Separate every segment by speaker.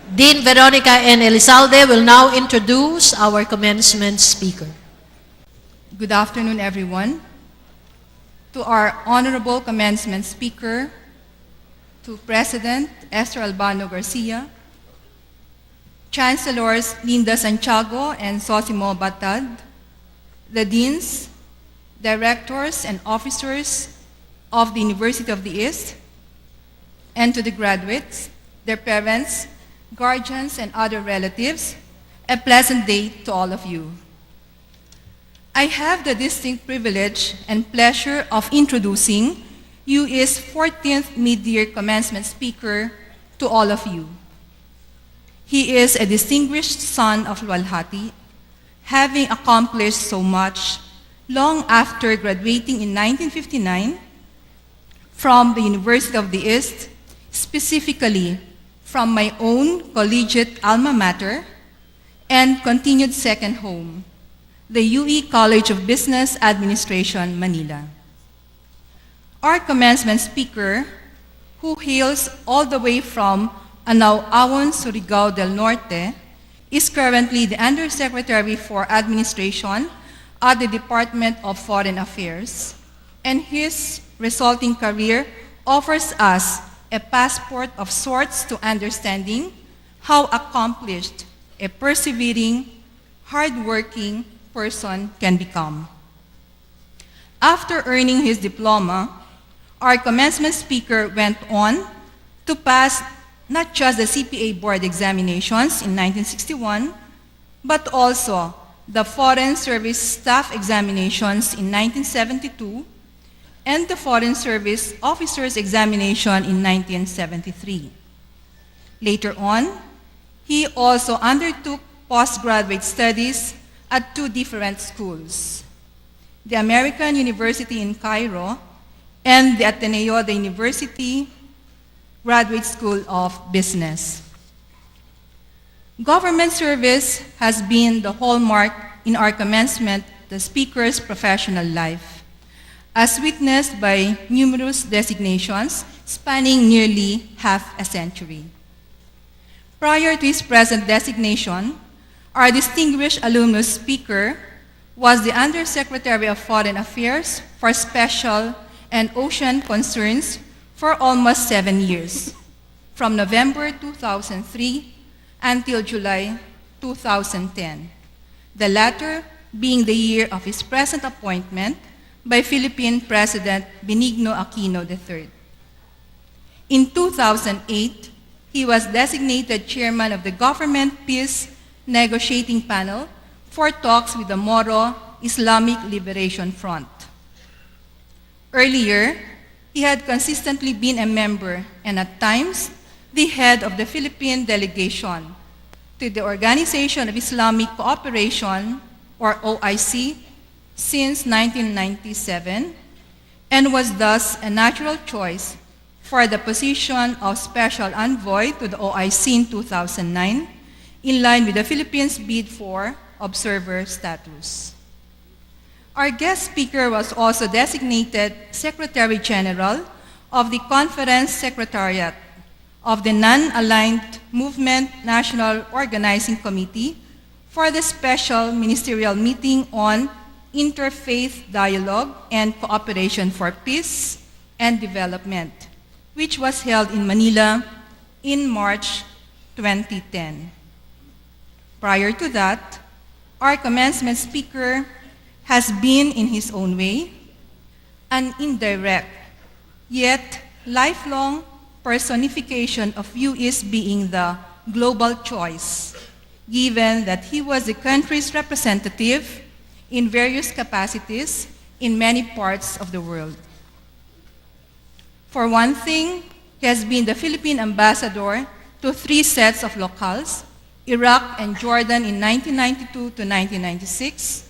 Speaker 1: Dean Veronica N. Elizalde will now introduce our commencement speaker.
Speaker 2: Good afternoon, everyone. To our honorable commencement speaker, to President Esther Albano Garcia, Chancellors Linda Santiago and Sosimo Batad, the deans, directors, and officers of the University of the East, and to the graduates, their parents, guardians, and other relatives, a pleasant day to all of you. I have the distinct privilege and pleasure of introducing UE's 14th Midyear Commencement speaker to all of you. He is a distinguished son of Lualhati, having accomplished so much long after graduating in 1959 from the University of the East, specifically from my own collegiate alma mater and continued second home, the UE College of Business Administration, Manila. Our commencement speaker, who hails all the way from Anao-Awon, Surigao del Norte, is currently the Undersecretary for Administration at the Department of Foreign Affairs, and his resulting career offers us a passport of sorts to understanding how accomplished a persevering, hardworking person can become. After earning his diploma, our commencement speaker went on to pass not just the CPA board examinations in 1961, but also the Foreign Service Staff examinations in 1972 and the Foreign Service Officers examination in 1973. Later on, he also undertook postgraduate studies at two different schools, the American University in Cairo and the Ateneo de University Graduate School of Business. Government service has been the hallmark in our commencement, the speaker's professional life, as witnessed by numerous designations spanning nearly half a century. Prior to his present designation, our distinguished alumnus speaker was the Undersecretary of Foreign Affairs for Special and Ocean Concerns for almost 7 years, from November 2003 until July 2010, the latter being the year of his present appointment by Philippine President Benigno Aquino III. In 2008, he was designated chairman of the Government Peace Negotiating Panel for talks with the Moro Islamic Liberation Front. Earlier, he had consistently been a member and at times the head of the Philippine delegation to the Organization of Islamic Cooperation, or OIC, since 1997, and was thus a natural choice for the position of Special Envoy to the OIC in 2009, in line with the Philippines' bid for observer status. Our guest speaker was also designated Secretary General of the Conference Secretariat of the Non-Aligned Movement National Organizing Committee for the Special Ministerial Meeting on Interfaith Dialogue and Cooperation for Peace and Development, which was held in Manila in March 2010. Prior to that, our commencement speaker has been, in his own way, an indirect, yet lifelong personification of UE's being the global choice, given that he was the country's representative in various capacities in many parts of the world. For one thing, he has been the Philippine ambassador to 3 sets of locales, Iraq and Jordan in 1992 to 1996,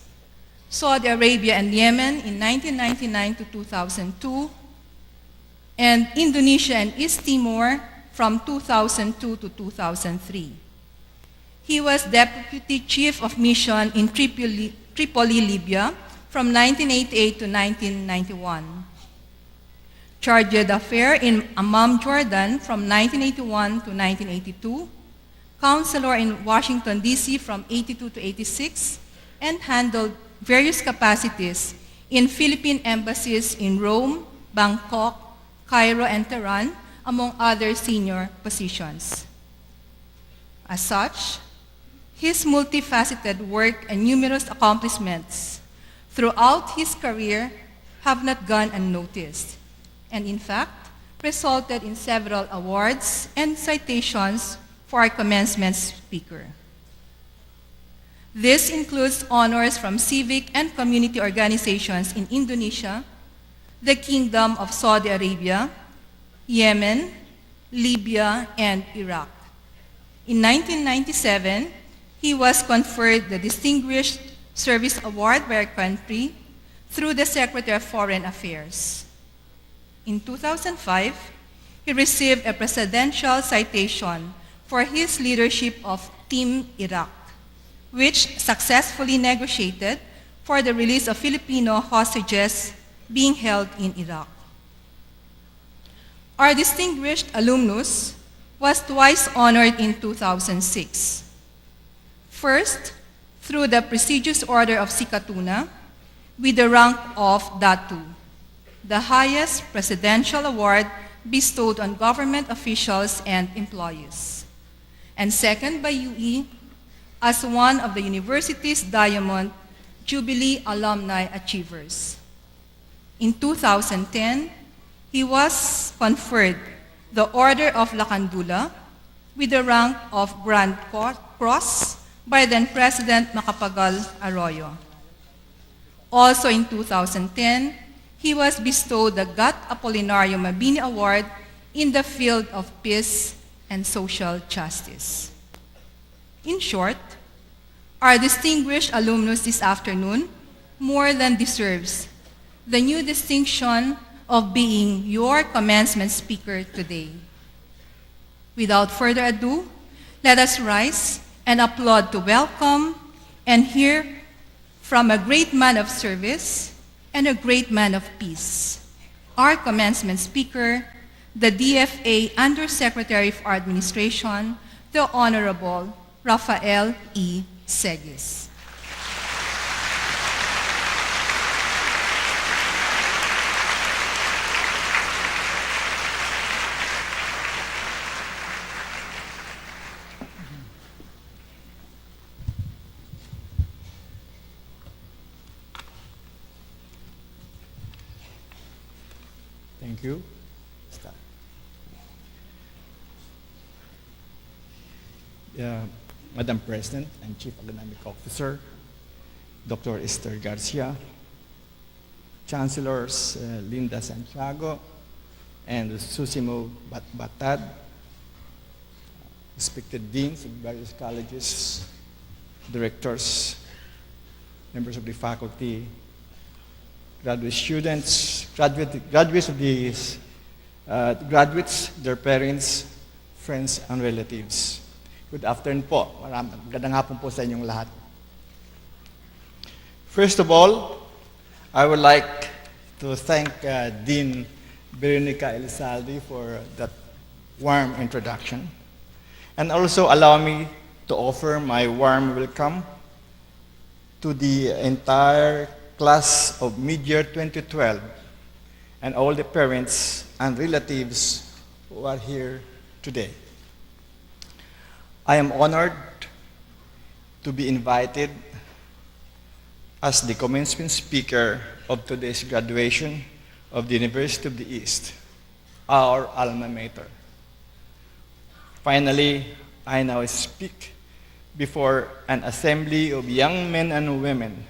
Speaker 2: Saudi Arabia and Yemen in 1999 to 2002, and Indonesia and East Timor from 2002 to 2003. He was Deputy Chief of Mission in Tripoli, Libya from 1988 to 1991. Chargé d'Affaires in Amman, Jordan from 1981 to 1982, counselor in Washington, D.C. from 82 to 86, and handled various capacities in Philippine embassies in Rome, Bangkok, Cairo, and Tehran, among other senior positions. As such, his multifaceted work and numerous accomplishments throughout his career have not gone unnoticed, and in fact, resulted in several awards and citations for our commencement speaker. This includes honors from civic and community organizations in Indonesia, the Kingdom of Saudi Arabia, Yemen, Libya, and Iraq. In 1997, he was conferred the Distinguished Service Award by our country through the Secretary of Foreign Affairs. In 2005, he received a presidential citation for his leadership of Team Iraq, which successfully negotiated for the release of Filipino hostages being held in Iraq. Our distinguished alumnus was twice honored in 2006. First, through the prestigious Order of Sikatuna, with the rank of Datu, the highest presidential award bestowed on government officials and employees. And second, by UE, as one of the university's Diamond Jubilee Alumni Achievers. In 2010, he was conferred the Order of Lacandula with the rank of Grand Cross by then-President Macapagal Arroyo. Also in 2010, he was bestowed the Gat Apolinario Mabini Award in the field of peace and social justice. In short, our distinguished alumnus this afternoon more than deserves the new distinction of being your commencement speaker today. Without further ado, let us rise and applaud to welcome and hear from a great man of service and a great man of peace, our commencement speaker, the DFA Undersecretary for Administration, the Honorable Rafael E. Seguis.
Speaker 3: Thank you. Start. Madam President and Chief Academic Officer, Dr. Esther Garcia, Chancellors Linda Santiago and Susimo Batad, respected deans of various colleges, directors, members of the faculty, graduate students, graduates of these graduates, their parents, friends, and relatives. Good afternoon po. Magandang hapon po sa inyong lahat. First of all, I would like to thank Dean Veronica Elizalde for that warm introduction. And also allow me to offer my warm welcome to the entire class of Midyear 2012 and all the parents and relatives who are here today. I am honored to be invited as the commencement speaker of today's graduation of the University of the East, our alma mater. Finally, I now speak before an assembly of young men and women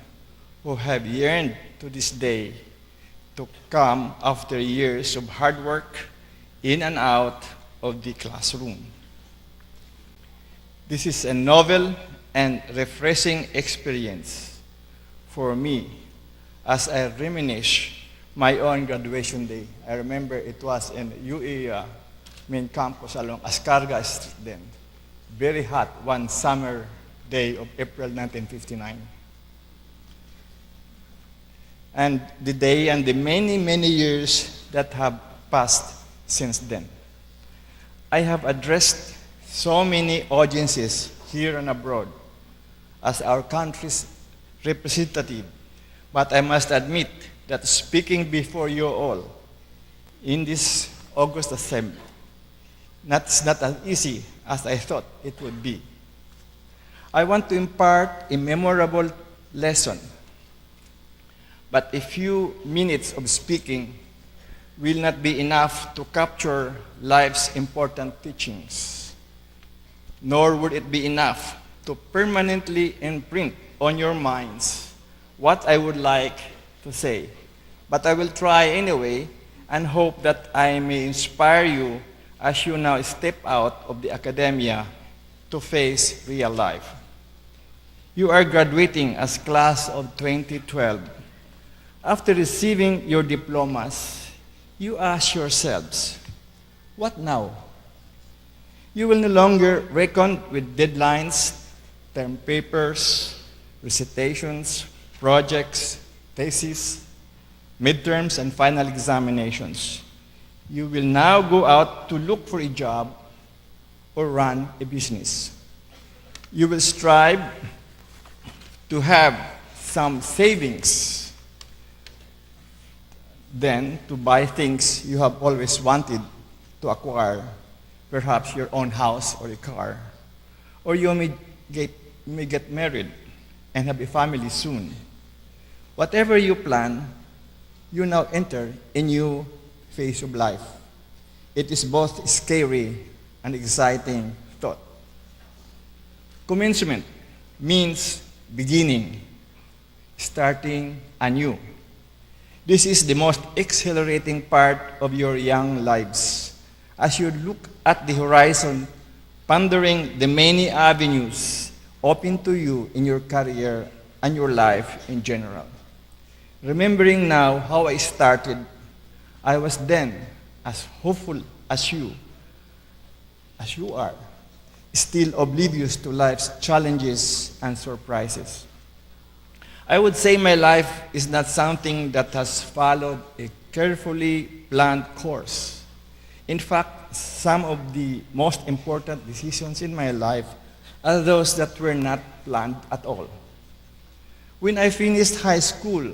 Speaker 3: who have yearned to this day to come after years of hard work in and out of the classroom. This is a novel and refreshing experience for me as I reminisce my own graduation day. I remember it was in UE main campus along Ascarga Street then. Very hot one summer day of April 1959. And the day and the many, many years that have passed since then. I have addressed so many audiences here and abroad as our country's representative, but I must admit that speaking before you all in this August Assembly, it's not as easy as I thought it would be. I want to impart a memorable lesson, but a few minutes of speaking will not be enough to capture life's important teachings, nor would it be enough to permanently imprint on your minds what I would like to say. But I will try anyway and hope that I may inspire you as you now step out of the academia to face real life. You are graduating as class of 2012. After receiving your diplomas, you ask yourselves, what now? You will no longer reckon with deadlines, term papers, recitations, projects, theses, midterms, and final examinations. You will now go out to look for a job or run a business. You will strive to have some savings, then to buy things you have always wanted to acquire, perhaps your own house or a car. Or you may get married and have a family soon. Whatever you plan, you now enter a new phase of life. It is both scary and exciting thought. Commencement means beginning, starting anew. This is the most exhilarating part of your young lives. As you look at the horizon, pondering the many avenues open to you in your career and your life in general. Remembering now how I started, I was then as hopeful as you are, still oblivious to life's challenges and surprises. I would say my life is not something that has followed a carefully planned course. In fact, some of the most important decisions in my life are those that were not planned at all. When I finished high school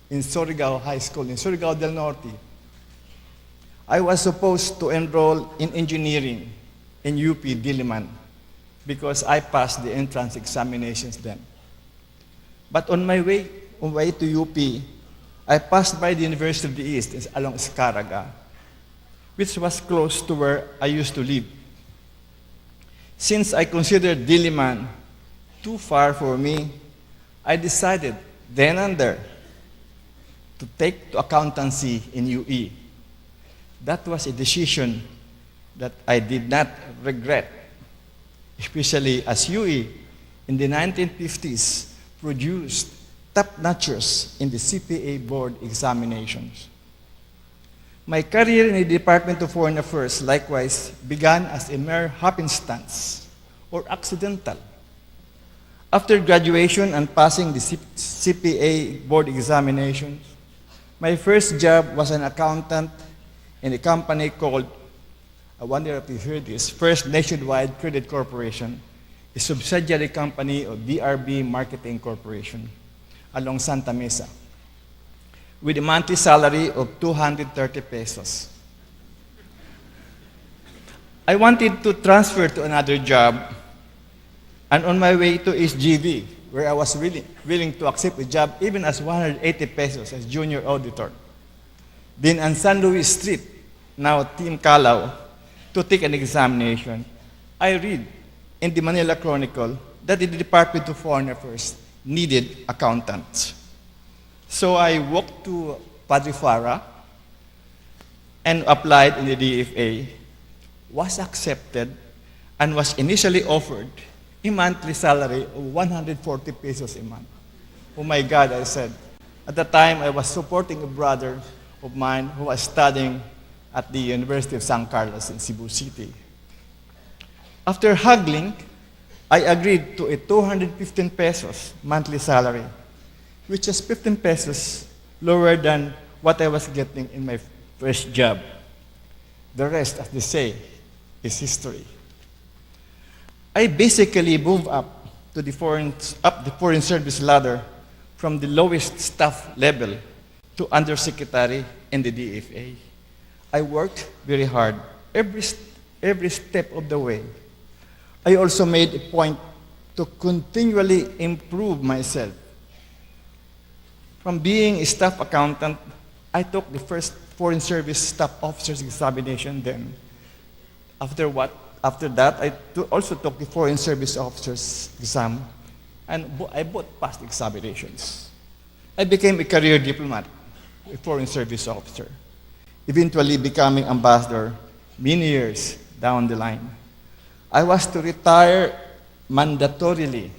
Speaker 3: in Surigao High School, in Surigao del Norte, I was supposed to enroll in engineering in UP Diliman because I passed the entrance examinations then. But on my way to UP, I passed by the University of the East along Escaraga, which was close to where I used to live. Since I considered Diliman too far for me, I decided then and there to take to accountancy in UE. That was a decision that I did not regret, especially as UE in the 1950s produced top-notchers in the CPA board examinations. My career in the Department of Foreign Affairs likewise began as a mere happenstance or accidental. After graduation and passing the CPA board examinations, my first job was an accountant in a company called, I wonder if you heard this, First Nationwide Credit Corporation, a subsidiary company of DRB Marketing Corporation along Santa Mesa, with a monthly salary of 230 pesos. I wanted to transfer to another job, and on my way to SGV, where I was really willing to accept a job even as 180 pesos as junior auditor. Then on San Luis Street, now Team Calao, to take an examination, I read in the Manila Chronicle that the Department of Foreign Affairs needed accountants. So I walked to Padre Farah and applied in the DFA, was accepted, and was initially offered a monthly salary of 140 pesos a month. Oh my God, I said. At the time, I was supporting a brother of mine who was studying at the University of San Carlos in Cebu City. After haggling, I agreed to a 215 pesos monthly salary, which is 15 pesos lower than what I was getting in my first job. The rest, as they say, is history. I basically moved up the foreign service ladder from the lowest staff level to undersecretary in the DFA. I worked very hard every step of the way. I also made a point to continually improve myself. From being a staff accountant, I took the first Foreign Service Staff Officers examination then. After that, I also took the Foreign Service Officers exam, and I both passed the examinations. I became a career diplomat, a Foreign Service officer, eventually becoming ambassador many years down the line. I was to retire mandatorily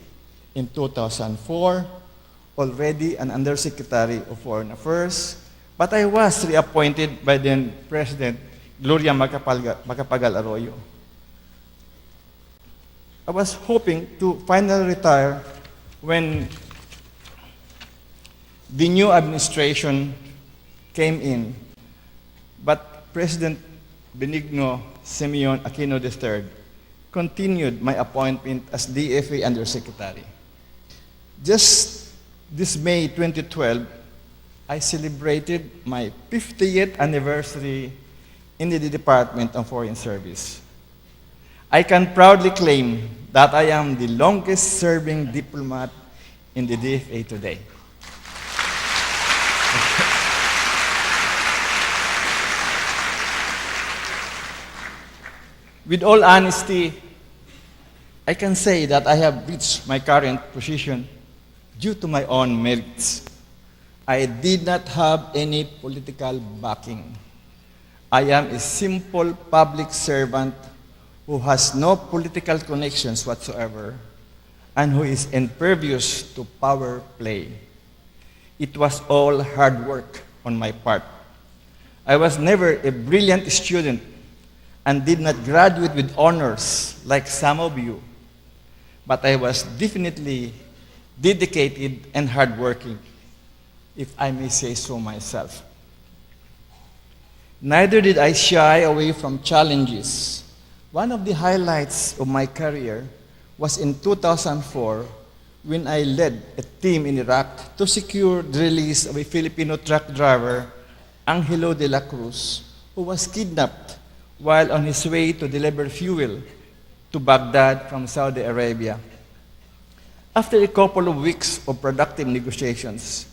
Speaker 3: in 2004, already an Undersecretary of Foreign Affairs, but I was reappointed by then President Gloria Macapagal Arroyo. I was hoping to finally retire when the new administration came in, but President Benigno Simeon Aquino III continued my appointment as DFA Undersecretary. Just this May 2012, I celebrated my 50th anniversary in the Department of Foreign Service. I can proudly claim that I am the longest-serving diplomat in the DFA today. With all honesty, I can say that I have reached my current position due to my own merits. I did not have any political backing. I am a simple public servant who has no political connections whatsoever and who is impervious to power play. It was all hard work on my part. I was never a brilliant student and did not graduate with honors like some of you, but I was definitely dedicated and hardworking, if I may say so myself. Neither did I shy away from challenges. One of the highlights of my career was in 2004 when I led a team in Iraq to secure the release of a Filipino truck driver, Angelo de la Cruz, who was kidnapped while on his way to deliver fuel to Baghdad from Saudi Arabia. After a couple of weeks of productive negotiations,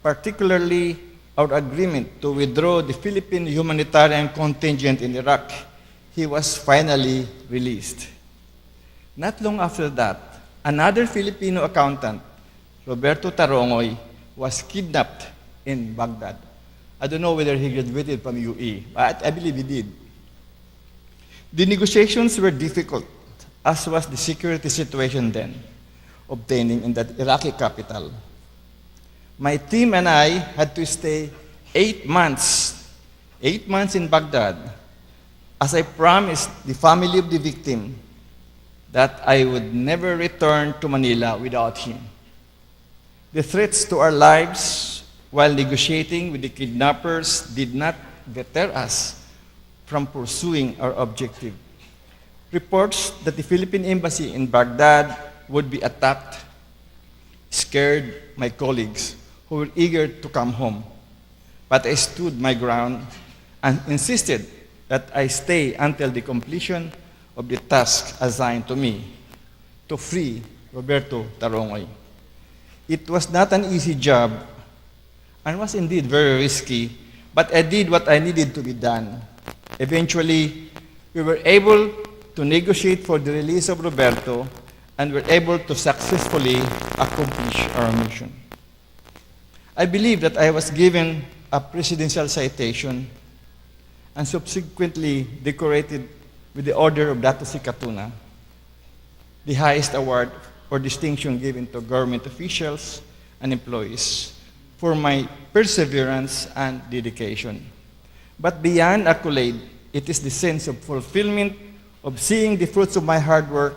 Speaker 3: particularly our agreement to withdraw the Philippine humanitarian contingent in Iraq, he was finally released. Not long after that, another Filipino accountant, Roberto Tarongoy, was kidnapped in Baghdad. I don't know whether he graduated from UE, but I believe he did. The negotiations were difficult, as was the security situation then, obtaining in the Iraqi capital. My team and I had to stay 8 months in Baghdad, as I promised the family of the victim that I would never return to Manila without him. The threats to our lives while negotiating with the kidnappers did not deter us from pursuing our objective. Reports that the Philippine Embassy in Baghdad would be attacked scared my colleagues who were eager to come home. But I stood my ground and insisted that I stay until the completion of the task assigned to me to free Roberto Tarongoy. It was not an easy job and was indeed very risky, but I did what I needed to be done. Eventually, we were able to negotiate for the release of Roberto and were able to successfully accomplish our mission. I believe that I was given a presidential citation and subsequently decorated with the Order of Dato Si Catuna, the highest award or distinction given to government officials and employees, for my perseverance and dedication. But beyond accolade, it is the sense of fulfillment of seeing the fruits of my hard work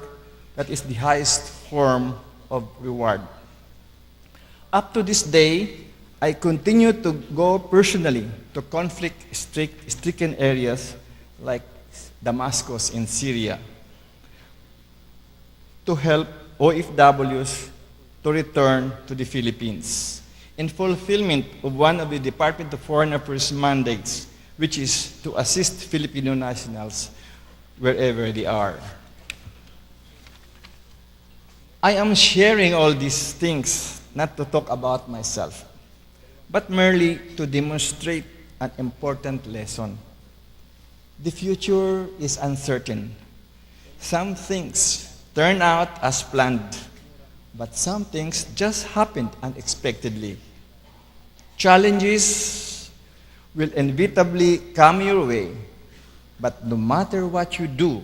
Speaker 3: that is the highest form of reward. Up to this day, I continue to go personally to conflict-stricken areas like Damascus in Syria, to help OFWs to return to the Philippines in fulfillment of one of the Department of Foreign Affairs mandates, which is to assist Filipino nationals wherever they are. I am sharing all these things not to talk about myself, but merely to demonstrate an important lesson. The future is uncertain. Some things turn out as planned, but some things just happened unexpectedly. Challenges will inevitably come your way, but no matter what you do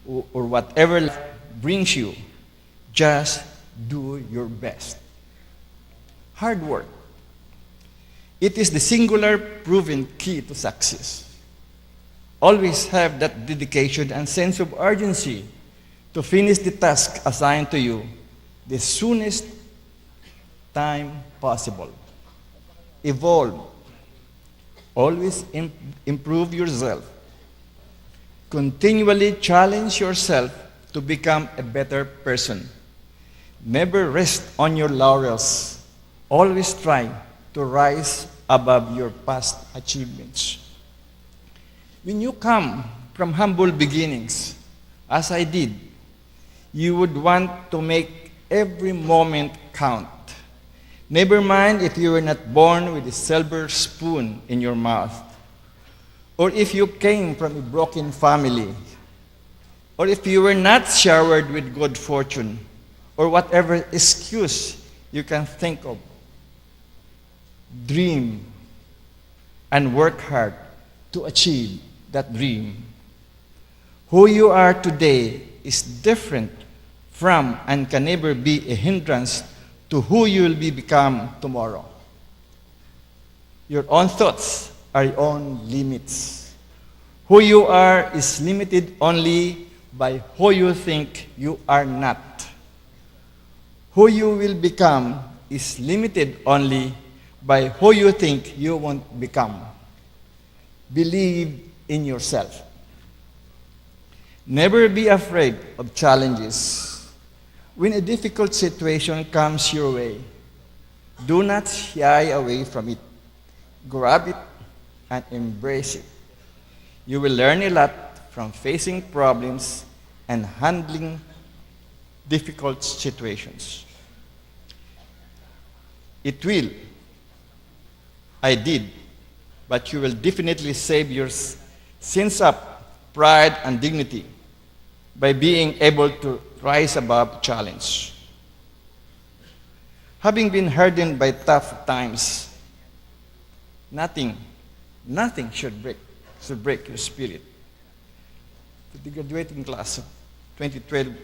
Speaker 3: or whatever life brings you, just do your best. Hard work. It is the singular proven key to success. Always have that dedication and sense of urgency to finish the task assigned to you the soonest time possible. Evolve. Always improve yourself. Continually challenge yourself to become a better person. Never rest on your laurels. Always try to rise above your past achievements. When you come from humble beginnings, as I did, you would want to make every moment count. Never mind if you were not born with a silver spoon in your mouth, or if you came from a broken family, or if you were not showered with good fortune, or whatever excuse you can think of. Dream and work hard to achieve that dream. Who you are today is different from and can never be a hindrance to who you will become tomorrow. Your own thoughts are your own limits. Who you are is limited only by who you think you are not. Who you will become is limited only by who you think you won't become. Believe in yourself. Never be afraid of challenges. When a difficult situation comes your way, do not shy away from it. Grab it and embrace it. You will learn a lot from facing problems and handling difficult situations. It will. I did. But you will definitely save your sense of pride and dignity by being able to rise above challenge. Having been hardened by tough times, nothing should break your spirit. To the graduating class of 2012,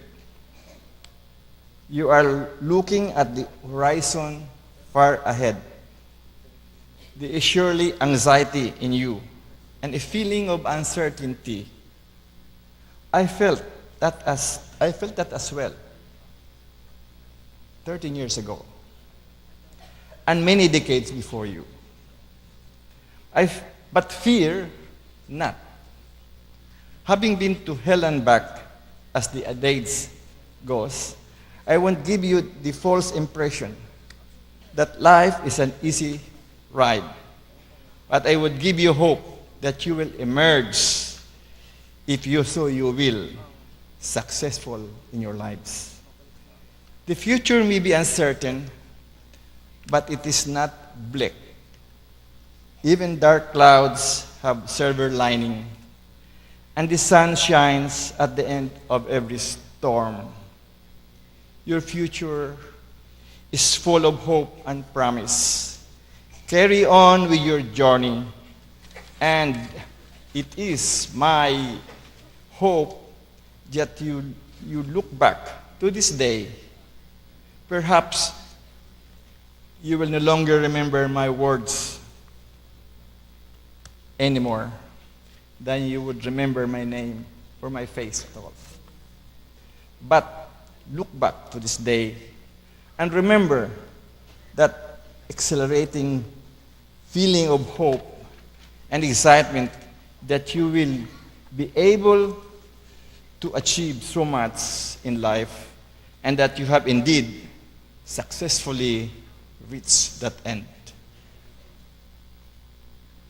Speaker 3: you are looking at the horizon far ahead. There is surely anxiety in you and a feeling of uncertainty. I felt that as well 13 years ago and many decades before you. But fear not. Having been to hell and back, as the adage goes, I won't give you the false impression that life is an easy ride. But I would give you hope that you will emerge, if you so you will, successful in your lives. The future may be uncertain, but it is not bleak. Even dark clouds have silver lining, and the sun shines at the end of every storm. Your future is full of hope and promise. Carry on with your journey, and it is my hope that you look back to this day. Perhaps you will no longer remember my words anymore than you would remember my name or my face at all. But look back to this day and remember that exhilarating feeling of hope and excitement that you will be able to achieve so much in life and that you have indeed successfully reached that end.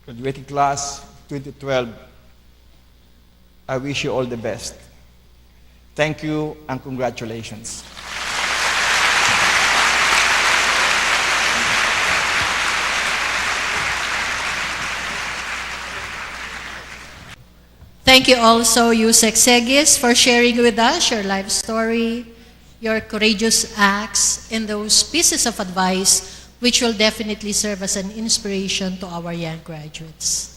Speaker 3: Graduating class 2012, I wish you all the best. Thank you and congratulations.
Speaker 1: Thank you also, Yusek Segis, for sharing with us your life story, your courageous acts, and those pieces of advice which will definitely serve as an inspiration to our young graduates.